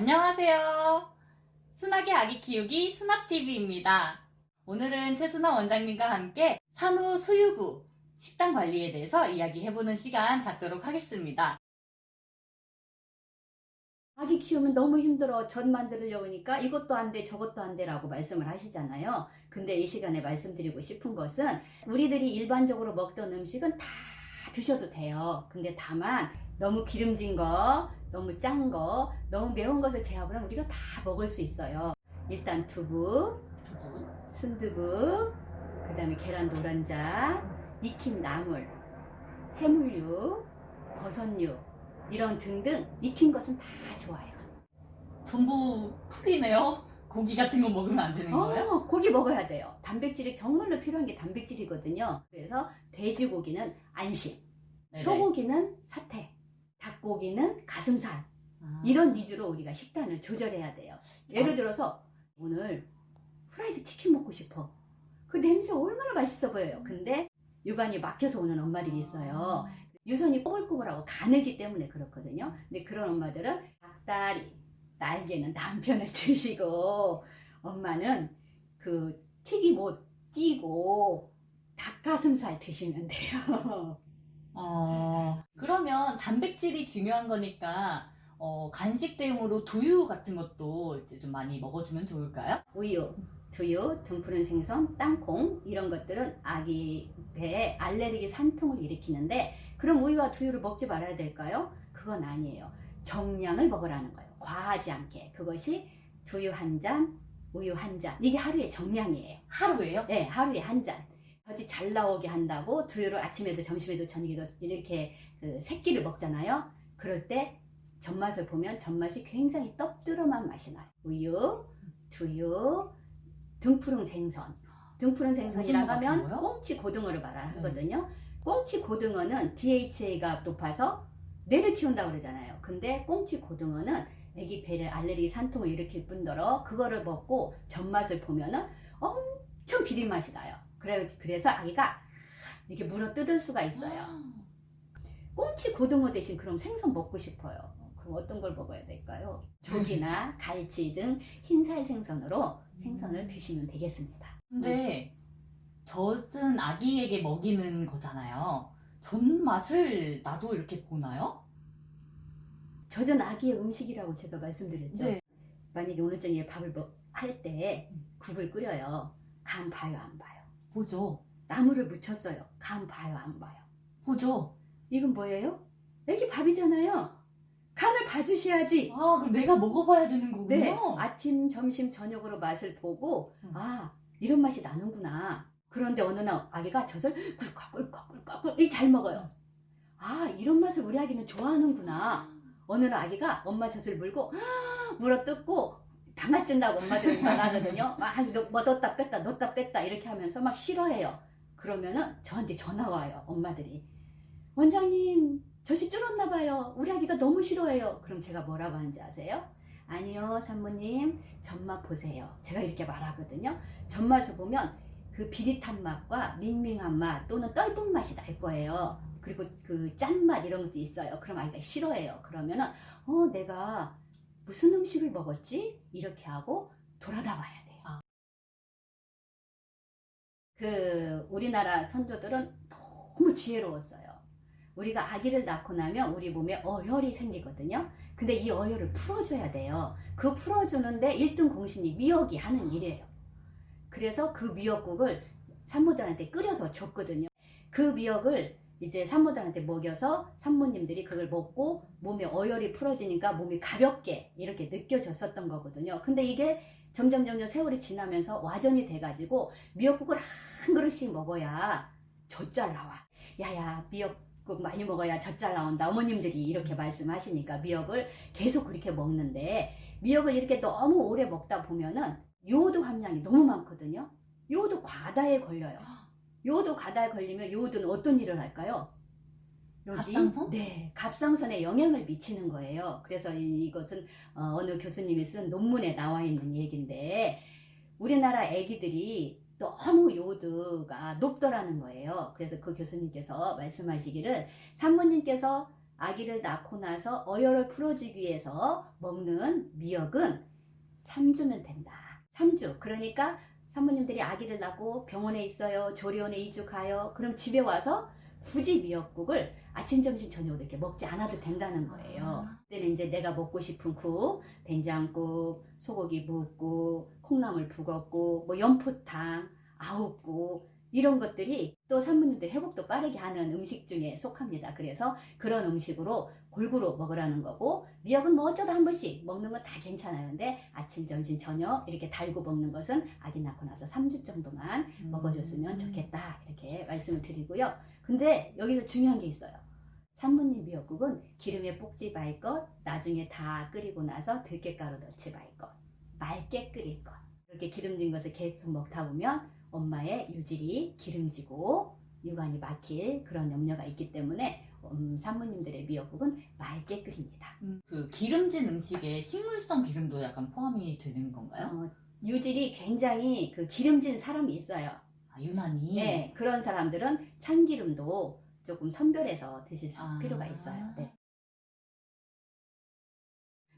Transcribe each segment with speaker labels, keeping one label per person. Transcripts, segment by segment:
Speaker 1: 안녕하세요. 순하게 아기 키우기 순학TV입니다. 오늘은 최순아 원장님과 함께 산후 수유구 식단 관리에 대해서 이야기해보는 시간 갖도록 하겠습니다.
Speaker 2: 아기 키우면 너무 힘들어. 젖 만들려고 하니까 이것도 안 돼, 저것도 안 돼라고 말씀을 하시잖아요. 근데 이 시간에 말씀드리고 싶은 것은 우리들이 일반적으로 먹던 음식은 다 드셔도 돼요. 근데 다만 너무 기름진 거, 너무 짠 거, 너무 매운 것을 제압을 하면 우리가 다 먹을 수 있어요. 일단 두부, 순두부, 그 다음에 계란 노른자, 익힌 나물, 해물류, 버섯류, 이런 등등 익힌 것은 다 좋아요.
Speaker 1: 전부 풀이네요. 고기 같은 거 먹으면 안 되는 거예요?
Speaker 2: 고기 먹어야 돼요. 단백질이 정말로 필요한 게 단백질이거든요. 그래서 돼지고기는 안심,
Speaker 1: 네네.
Speaker 2: 소고기는 사태, 닭고기는 가슴살,
Speaker 1: 아.
Speaker 2: 이런 위주로 우리가 식단을 조절해야 돼요. 예를 들어서 오늘 프라이드 치킨 먹고 싶어. 그 냄새 얼마나 맛있어 보여요. 근데 유관이 막혀서 오는 엄마들이 있어요. 유선이 꼬불꼬불하고 가늘기 때문에 그렇거든요. 근데 그런 엄마들은 닭다리, 날개는 남편을 주시고, 엄마는 그 튀기 못 띄고 닭가슴살 드시면 돼요.
Speaker 1: 그러면 단백질이 중요한 거니까 간식 대용으로 두유 같은 것도 이제 좀 많이 먹어주면 좋을까요?
Speaker 2: 우유, 두유, 등푸른 생선, 땅콩, 이런 것들은 아기 배에 알레르기 산통을 일으키는데, 그럼 우유와 두유를 먹지 말아야 될까요? 그건 아니에요. 정량을 먹으라는 거예요. 과하지 않게. 그것이 두유 한 잔, 우유 한 잔. 이게 하루의 정량이에요.
Speaker 1: 하루에요?
Speaker 2: 네, 하루에 한 잔. 젖이 잘 나오게 한다고 두유를 아침에도 점심에도 저녁에도 이렇게 그 새끼를 먹잖아요. 그럴 때 젖맛을 보면 젖맛이 굉장히 떡드름한 맛이 나요. 우유, 두유, 등푸른 생선. 등푸른 생선이라고 하면
Speaker 1: 고등어 같은 거요?
Speaker 2: 꽁치 고등어를 말하거든요. 꽁치 고등어는 DHA가 높아서 뇌를 키운다고 그러잖아요. 근데 꽁치 고등어는 애기 배를 알레르기 산통을 일으킬 뿐더러 그거를 먹고 젖맛을 보면은 엄청 비린 맛이 나요. 그래서 아기가 이렇게 물어 뜯을 수가 있어요. 꽁치 고등어 대신 그럼 생선 먹고 싶어요. 그럼 어떤 걸 먹어야 될까요? 조기나 갈치 등 흰살 생선으로 생선을 드시면 되겠습니다.
Speaker 1: 근데 젖은 아기에게 먹이는 거잖아요. 젖 맛을 나도 이렇게 보나요?
Speaker 2: 젖은 아기의 음식이라고 제가 말씀드렸죠.
Speaker 1: 네.
Speaker 2: 만약에 오늘 저녁에 밥을 할 때 국을 끓여요. 간 봐요, 안 봐요?
Speaker 1: 보죠.
Speaker 2: 나물을 무쳤어요. 간 봐요, 안 봐요?
Speaker 1: 보죠.
Speaker 2: 이건 뭐예요? 애기 밥이잖아요. 간을 봐주셔야지.
Speaker 1: 그럼 내가 먹어봐야 되는 거군요.
Speaker 2: 네, 아침, 점심, 저녁으로 맛을 보고 이런 맛이 나는구나. 그런데 어느 날 아기가 젖을 꿀꺽꿀꺽꿀꺽 잘 먹어요. 이런 맛을 우리 아기는 좋아하는구나. 어느 날 아기가 엄마 젖을 물고 물어 뜯고 방아찐다고 엄마들은 말하거든요. 뭐 넣었다 뺐다 넣었다 뺐다 이렇게 하면서 막 싫어해요. 그러면은 저한테 전화 와요, 엄마들이. 원장님, 젖이 줄었나 봐요. 우리 아기가 너무 싫어해요. 그럼 제가 뭐라고 하는지 아세요? 아니요, 산모님, 젖맛 보세요. 제가 이렇게 말하거든요. 젖맛을 보면 그 비릿한 맛과 밍밍한 맛 또는 떫은 맛이 날 거예요. 그리고 그 짠맛 이런 것도 있어요. 그럼 아이가 싫어해요. 그러면은 내가 무슨 음식을 먹었지? 이렇게 하고 돌아다 봐야 돼요. 그 우리나라 선조들은 너무 지혜로웠어요. 우리가 아기를 낳고 나면 우리 몸에 어혈이 생기거든요. 근데 이 어혈을 풀어줘야 돼요. 그 풀어주는데 1등 공신이 미역이 하는 일이에요. 그래서 그 미역국을 산모들한테 끓여서 줬거든요. 그 미역을 이제 산모들한테 먹여서 산모님들이 그걸 먹고 몸에 어혈이 풀어지니까 몸이 가볍게 이렇게 느껴졌었던 거거든요. 근데 이게 점점 세월이 지나면서 와전이 돼가지고 미역국을 한 그릇씩 먹어야 젖잘 나와. 야야, 미역국 많이 먹어야 젖잘 나온다. 어머님들이 이렇게 말씀하시니까 미역을 계속 그렇게 먹는데, 미역을 이렇게 너무 오래 먹다 보면은 요오드 함량이 너무 많거든요. 요오드 과다에 걸려요. 요오드 과다에 걸리면 요오드는 어떤 일을 할까요?
Speaker 1: 갑상선?
Speaker 2: 네, 갑상선에 영향을 미치는 거예요. 그래서 이것은 어느 교수님이 쓴 논문에 나와 있는 얘기인데, 우리나라 아기들이 너무 요오드가 높더라는 거예요. 그래서 그 교수님께서 말씀하시기를, 산모님께서 아기를 낳고 나서 어혈을 풀어주기 위해서 먹는 미역은 3주면 된다. 3주. 그러니까 산모님들이 아기를 낳고 병원에 있어요. 조리원에 2주 가요. 그럼 집에 와서 굳이 미역국을 아침, 점심, 저녁으로 이렇게 먹지 않아도 된다는 거예요. 그때는 이제 내가 먹고 싶은 국, 된장국, 소고기 묵국, 콩나물 북엇국, 뭐 연포탕, 아욱국 이런 것들이 또 산모님들 회복도 빠르게 하는 음식 중에 속합니다. 그래서 그런 음식으로 골고루 먹으라는 거고, 미역은 뭐 어쩌다 한 번씩 먹는 건 다 괜찮아요. 근데 아침, 점심, 저녁 이렇게 달고 먹는 것은 아기 낳고 나서 3주 정도만 먹어줬으면 좋겠다, 이렇게 말씀을 드리고요. 근데 여기서 중요한 게 있어요. 산모님 미역국은 기름에 볶지 말 것, 나중에 다 끓이고 나서 들깨가루 넣지 말 것, 맑게 끓일 것. 이렇게 기름진 것을 계속 먹다 보면 엄마의 유질이 기름지고 유관이 막힐 그런 염려가 있기 때문에 산모님들의 미역국은 맑게 끓입니다.
Speaker 1: 그 기름진 음식에 식물성 기름도 약간 포함이 되는 건가요?
Speaker 2: 유질이 굉장히 그 기름진 사람이 있어요.
Speaker 1: 아, 유난히?
Speaker 2: 네, 그런 사람들은 참기름도 조금 선별해서 드실 필요가 있어요. 네.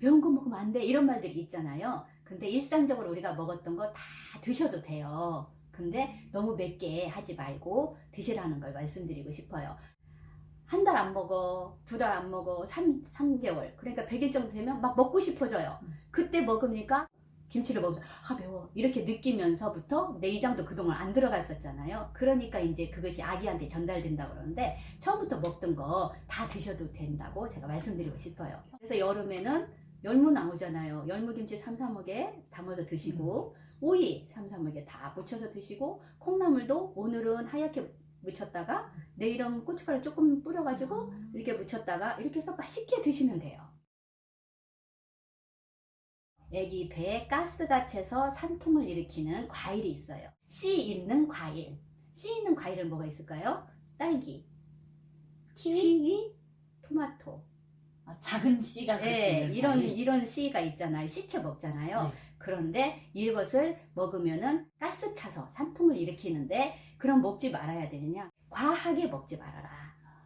Speaker 2: 매운 거 먹으면 안 돼, 이런 말들이 있잖아요. 근데 일상적으로 우리가 먹었던 거 다 드셔도 돼요. 근데 너무 맵게 하지 말고 드시라는 걸 말씀드리고 싶어요. 한 달 안 먹어, 2달 안 먹어, 3개월, 그러니까 100일 정도 되면 막 먹고 싶어져요. 그때 먹으니까 김치를 먹으면서 아 매워 이렇게 느끼면서부터 내장도 그동안 안 들어갔었잖아요. 그러니까 이제 그것이 아기한테 전달된다고 그러는데, 처음부터 먹던 거 다 드셔도 된다고 제가 말씀드리고 싶어요. 그래서 여름에는 열무 나오잖아요. 열무김치 3, 4무게 담아서 드시고, 오이 3, 4무게 다 무쳐서 드시고, 콩나물도 오늘은 하얗게 무쳤다가 내일은 고춧가루 조금 뿌려가지고 이렇게 무쳤다가 이렇게 해서 맛있게 드시면 돼요. 애기 배에 가스가 차서 산통을 일으키는 과일이 있어요. 씨 있는 과일. 씨 있는 과일은 뭐가 있을까요? 딸기, 키위, 토마토.
Speaker 1: 아, 작은 씨가
Speaker 2: 네,
Speaker 1: 그렇게
Speaker 2: 이런 씨가 있잖아요. 씨채 먹잖아요.
Speaker 1: 네.
Speaker 2: 그런데 이것을 먹으면은 가스 차서 산통을 일으키는데, 그럼 먹지 말아야 되느냐? 과하게 먹지 말아라.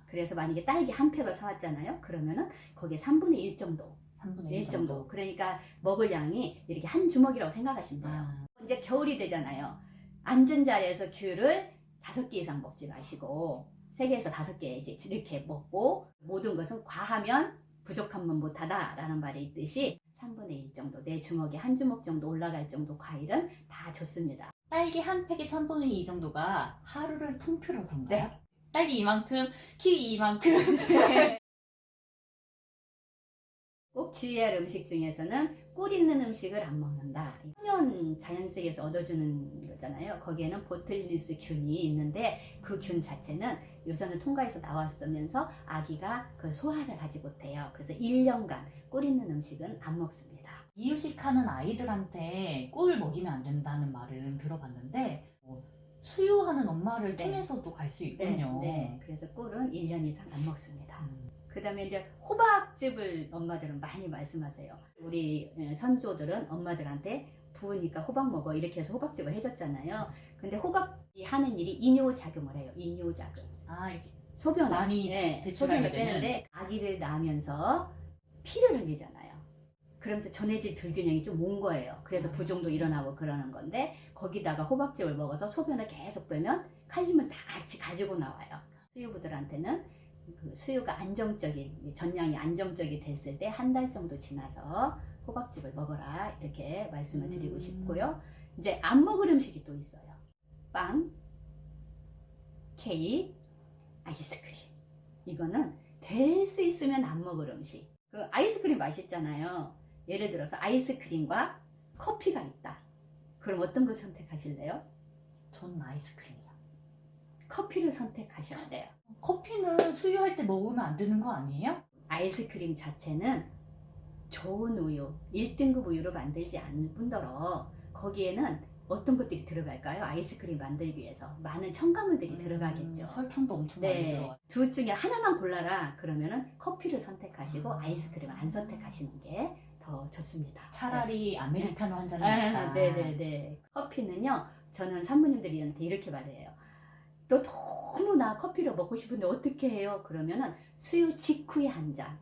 Speaker 2: 그래서 만약에 딸기 한 팩을 사왔잖아요. 그러면은 거기에 3분의 1 정도.
Speaker 1: 3분의
Speaker 2: 1
Speaker 1: 1
Speaker 2: 정도. 그러니까 먹을 양이 이렇게 한 주먹이라고 생각하시면 돼요.
Speaker 1: 아,
Speaker 2: 이제 겨울이 되잖아요. 앉은 자리에서 귤을 5개 이상 먹지 마시고 3개에서 5개 이제 이렇게 먹고, 모든 것은 과하면 부족하면 못하다 라는 말이 있듯이 3분의 1 정도, 내 주먹에 한 주먹 정도 올라갈 정도 과일은 다 좋습니다.
Speaker 1: 딸기 한 팩에 3분의 2 정도가 하루를 통틀어서인가요?
Speaker 2: 네.
Speaker 1: 딸기 이만큼, 키위 이만큼. 네.
Speaker 2: 꼭 주의할 음식 중에서는 꿀 있는 음식을 안 먹는다. 천연 자연색에서 얻어주는 거잖아요. 거기에는 보틀리누스 균이 있는데 그 균 자체는 요새는 통과해서 나왔으면서 아기가 그 소화를 하지 못해요. 그래서 1년간 꿀 있는 음식은 안 먹습니다.
Speaker 1: 이유식하는 아이들한테 꿀 먹이면 안 된다는 말은 들어봤는데, 수유하는 엄마를
Speaker 2: 네.
Speaker 1: 통해서도 갈 수 있군요.
Speaker 2: 네. 그래서 꿀은 1년 이상 안 먹습니다. 그 다음에 이제 호박즙을 엄마들은 많이 말씀하세요. 우리 선조들은 엄마들한테 부으니까 호박 먹어 이렇게 해서 호박즙을 해줬잖아요. 근데 호박이 하는 일이 이뇨작용을 해요. 이뇨작용.
Speaker 1: 아, 이렇게
Speaker 2: 소변을
Speaker 1: 많이 배출하게
Speaker 2: 소변을
Speaker 1: 되는.
Speaker 2: 빼는데 아기를 낳으면서 피를 흘리잖아요. 그러면서 전해질 불균형이 좀 온 거예요. 그래서 부종도 일어나고 그러는 건데, 거기다가 호박즙을 먹어서 소변을 계속 빼면 칼륨을 다 같이 가지고 나와요. 수유부들한테는 그 수유가 안정적인, 전량이 안정적이 됐을 때 1달 정도 지나서 호박즙을 먹어라 이렇게 말씀을 드리고 싶고요. 이제 안 먹을 음식이 또 있어요. 빵, 케이크, 아이스크림. 이거는 될 수 있으면 안 먹을 음식. 그 아이스크림 맛있잖아요. 예를 들어서 아이스크림과 커피가 있다. 그럼 어떤 걸 선택하실래요?
Speaker 1: 전 아이스크림이요.
Speaker 2: 커피를 선택하셔야 돼요.
Speaker 1: 커피는 수유할 때 먹으면 안 되는 거 아니에요?
Speaker 2: 아이스크림 자체는 좋은 우유, 1등급 우유로 만들지 않을 뿐더러 거기에는 어떤 것들이 들어갈까요? 아이스크림 만들기 위해서 많은 첨가물들이 들어가겠죠.
Speaker 1: 설탕도 엄청 많이 들어가요.
Speaker 2: 둘 중에 하나만 골라라 그러면은 커피를 선택하시고 아이스크림을 안 선택하시는 게 더 좋습니다.
Speaker 1: 차라리 아메리카노 한 잔을
Speaker 2: 아,
Speaker 1: 먹다.
Speaker 2: 네네네. 커피는요, 저는 산모님들한테 이렇게 말해요. 또 너무나 커피를 먹고 싶은데 어떻게 해요? 그러면은 수유 직후에 한 잔.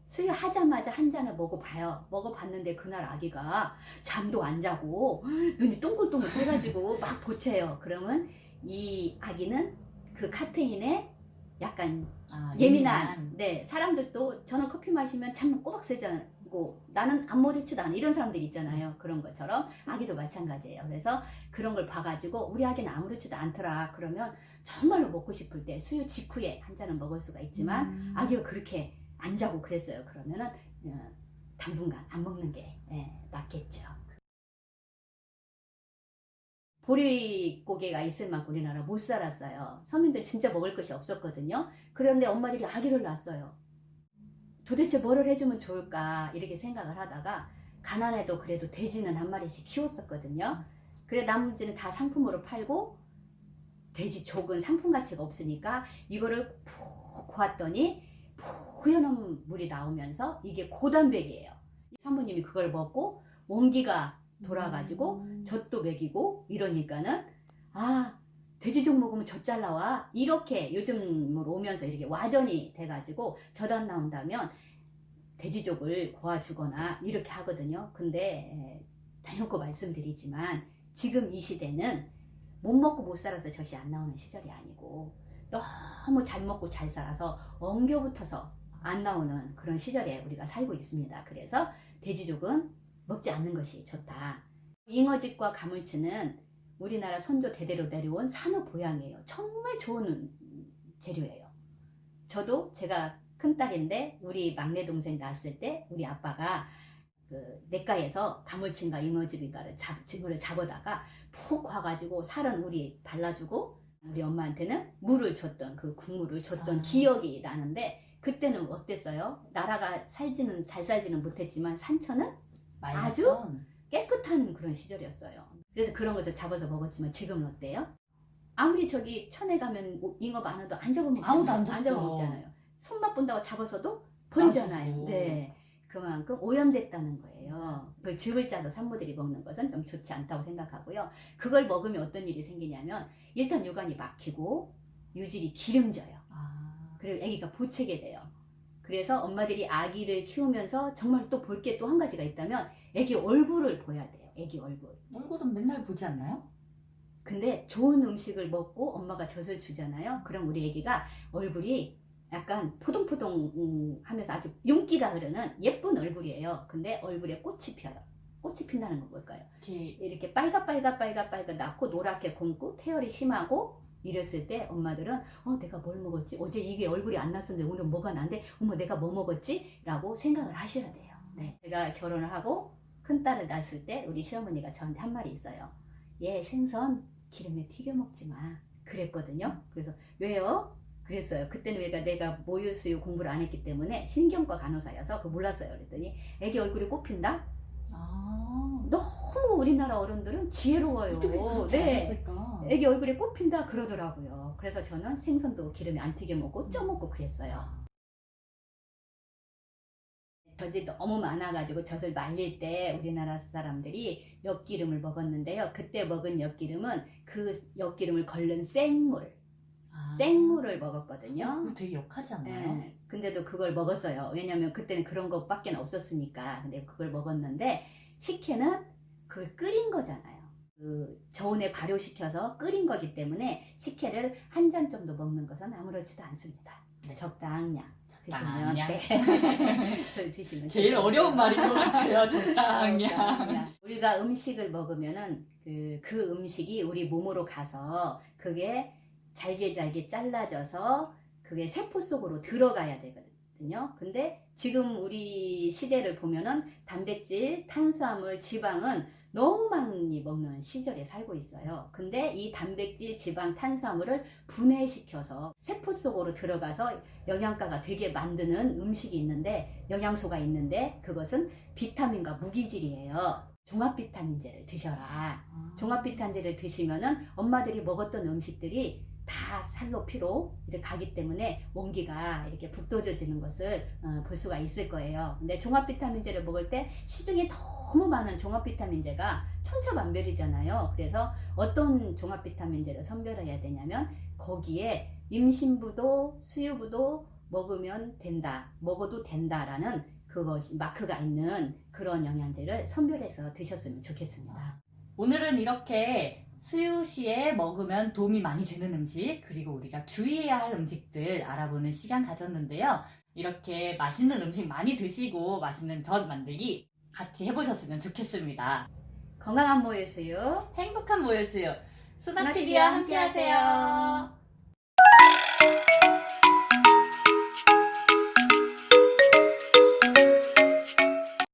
Speaker 2: 수유하자마자 한 잔을 먹어봐요. 먹어봤는데 그날 아기가 잠도 안 자고 눈이 동글동글 떠가지고 막 보채요. 그러면 이 아기는 그 카페인에 약간 예민한. 네, 사람들도 저는 커피 마시면 잠 꼬박 새자고 나는 아무렇지도 않아 이런 사람들 있잖아요. 그런 것처럼 아기도 마찬가지예요. 그래서 그런 걸 봐가지고 우리 아기는 아무렇지도 않더라. 그러면 정말로 먹고 싶을 때 수유 직후에 한 잔은 먹을 수가 있지만 아기가 그렇게 안 자고 그랬어요. 그러면은 당분간 안 먹는 게 낫겠죠. 보릿고개가 있을 만큼 우리나라 못 살았어요. 서민들 진짜 먹을 것이 없었거든요. 그런데 엄마들이 아기를 낳았어요. 도대체 뭐를 해주면 좋을까 이렇게 생각을 하다가 가난해도 그래도 돼지는 한 마리씩 키웠었거든요. 그래 나머지는 다 상품으로 팔고 돼지 족은 상품 가치가 없으니까 이거를 푹 고았더니 뿌연한 물이 나오면서 이게 고단백이에요. 사모님이 그걸 먹고 원기가 돌아가지고 젖도 먹이고 이러니까는 돼지족 먹으면 젖 잘 나와 이렇게 요즘으로 오면서 이렇게 와전이 돼가지고 젖 안 나온다면 돼지족을 고아주거나 이렇게 하거든요. 근데 대놓고 말씀드리지만 지금 이 시대는 못 먹고 못 살아서 젖이 안 나오는 시절이 아니고 너무 잘 먹고 잘 살아서 엉겨붙어서 안 나오는 그런 시절에 우리가 살고 있습니다. 그래서 돼지족은 먹지 않는 것이 좋다. 잉어집과 가물치는 우리나라 선조 대대로 내려온 산후 보양이에요. 정말 좋은 재료예요. 저도 제가 큰딸인데 우리 막내 동생 낳았을 때 우리 아빠가 그 냇가에서 가물치인가 잉어집인가를 잡아다가 푹 과가지고 살은 우리 발라주고 우리 엄마한테는 물을 줬던 그 국물을 줬던 기억이 나는데 그때는 어땠어요? 나라가 잘 살지는 못했지만 산천은 아주 깨끗한 그런 시절이었어요. 그래서 그런 것을 잡아서 먹었지만 지금은 어때요? 아무리 저기 천에 가면 잉어 많아도 안 잡아먹잖아요.
Speaker 1: 아무도 안
Speaker 2: 잡아먹잖아요. 손맛 본다고 잡아서도 버리잖아요. 네, 그만큼 오염됐다는 거예요. 그걸 즙을 짜서 산모들이 먹는 것은 좀 좋지 않다고 생각하고요. 그걸 먹으면 어떤 일이 생기냐면 일단 유관이 막히고 유질이 기름져요. 그리고 아기가 보채게 돼요. 그래서 엄마들이 아기를 키우면서 정말 또 볼 게 또 한 가지가 있다면 아기 얼굴을 보여야 돼요. 아기 얼굴.
Speaker 1: 얼굴은 맨날 보지 않나요?
Speaker 2: 근데 좋은 음식을 먹고 엄마가 젖을 주잖아요. 그럼 우리 아기가 얼굴이 약간 포동포동 하면서 아주 윤기가 흐르는 예쁜 얼굴이에요. 근데 얼굴에 꽃이 펴요. 꽃이 핀다는 건 뭘까요? 이렇게 빨갛 낳고 노랗게 곰고 태열이 심하고 이랬을 때 엄마들은 내가 뭘 먹었지? 어제 이게 얼굴이 안 났었는데 오늘 뭐가 난데? 어머 내가 뭐 먹었지? 라고 생각을 하셔야 돼요. 네. 제가 결혼을 하고 큰딸을 낳았을 때 우리 시어머니가 저한테 한 말이 있어요. 얘 생선 기름에 튀겨 먹지 마. 그랬거든요. 그래서 왜요? 그랬어요. 그때는 내가 모유수유 공부를 안 했기 때문에 신경과 간호사여서 그거 몰랐어요. 그랬더니 애기 얼굴이 꽃핀다? 너무 우리나라 어른들은 지혜로워요. 네. 애기 얼굴에 꽃핀다 그러더라고요. 그래서 저는 생선도 기름에 안 튀겨 먹고 쪄 먹고 그랬어요. 젖이 너무 많아가지고 젖을 말릴 때 우리나라 사람들이 엿기름을 먹었는데요. 그때 먹은 엿기름은 그 엿기름을 걸른 생물을 먹었거든요.
Speaker 1: 그거 되게 역하지 않나요?
Speaker 2: 네, 근데도 그걸 먹었어요. 왜냐면 그때는 그런 것밖에 없었으니까. 근데 그걸 먹었는데 식혜는 그걸 끓인 거잖아요. 그 저온에 발효시켜서 끓인 거기 때문에 식혜를 한 잔 정도 먹는 것은 아무렇지도 않습니다.
Speaker 1: 네.
Speaker 2: 적당량 드시면 드시면
Speaker 1: 제일 어려운 말인 것 같아요. 적당량.
Speaker 2: 우리가 음식을 먹으면은 그 음식이 우리 몸으로 가서 그게 잘게 잘라져서 그게 세포 속으로 들어가야 되거든요. 근데 지금 우리 시대를 보면은 단백질, 탄수화물, 지방은 너무 많이 먹는 시절에 살고 있어요. 근데 이 단백질, 지방, 탄수화물을 분해시켜서 세포 속으로 들어가서 영양가가 되게 만드는 음식이 있는데, 영양소가 있는데 그것은 비타민과 무기질이에요. 종합비타민제를 드셔라. 종합비타민제를 드시면은 엄마들이 먹었던 음식들이 다 살로 피로 이렇게 가기 때문에 원기가 이렇게 북돋워지는 것을 볼 수가 있을 거예요. 근데 종합 비타민제를 먹을 때 시중에 너무 많은 종합 비타민제가 천차만별이잖아요. 그래서 어떤 종합 비타민제를 선별해야 되냐면 거기에 임신부도 수유부도 먹으면 된다, 먹어도 된다라는 그것이 마크가 있는 그런 영양제를 선별해서 드셨으면 좋겠습니다.
Speaker 1: 오늘은 이렇게 수유 시에 먹으면 도움이 많이 되는 음식, 그리고 우리가 주의해야 할 음식들 알아보는 시간 가졌는데요. 이렇게 맛있는 음식 많이 드시고 맛있는 젖 만들기 같이 해보셨으면 좋겠습니다.
Speaker 2: 건강한 모유 수유
Speaker 1: 행복한 모유 수유,
Speaker 2: 수나TV와
Speaker 1: 수나TV와 함께 하세요.